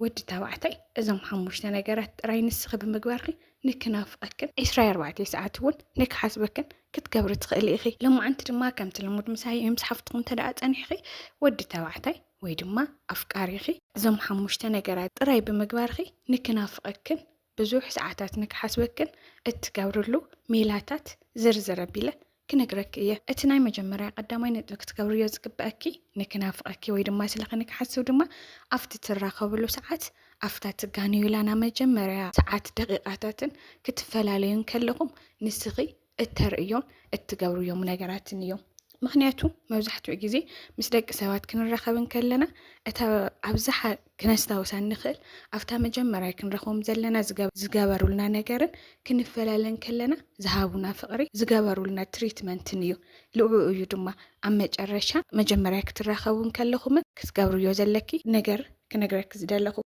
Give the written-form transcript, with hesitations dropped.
ወዲ ተባዕታይ እዞም ሓሙሽተ ነገራት ጥራይ ንስኺ ብምግባርኺ ንክናፍቐክን 24 ሰዓት እውን ንክሓስበክን ክትገብሪ ትኽእሊ ኢኺ ሎማዓንቲ ድማ ከምቲ ልሙድ ምሳይ ምስሓፍትኩም ተደኣ ፀኒሕኺ ወዲ ተባዕታይ ወይ ድማ ኣፍቃሪኺ እዞም ሓሙሽተ ነገራት ጥራይ ብምግባርኺ ንክናፍቐክን ብዙሕ ሰዓታት ንክሓስበክን እትገብርሉ ሜላታት ዝርዝር ኣቢለ ክነግረክ እየ እቲ ናይ መጀመርያ ቀዳማይ ነጥቢ ክትገብርዮ ዝግበአኪ ንክናፍቐኪ ወይ ድማ ስለኺ ንክሓስብ ድማ ኣብቲ ትራኸብሉ ሰዓት ኣፍታ ትጋነዩላና መጀመርያ ሰዓት ደቂቓታትን ክትፈላለዩን ከለኹም ንስኺ እተርእዮም እትገብርዮም ነገራትን እዮም ምክንያቱ መብዛሕትኡ ግዜ ምስ ደቂ ሰባት ክንራኸብን ከለና እታ ኣብዝሓ ክነስታውሳ ንኽእል ኣብታ መጀመርያ ክንረኽቦም ዘለና ዝገበሩልና ነገርን ክንፈላለን ከለና ዝሃቡና ፍቕሪ ዝገበሩልና ትሪትመንትን እዩ ልዑ እዩ ድማ ኣብ መጨረሻ መጀመርያ ክትራኸቡን ከለኹም ክትገብርዮ ዘለኪ ነገር ክነግረክ ዝደለኹ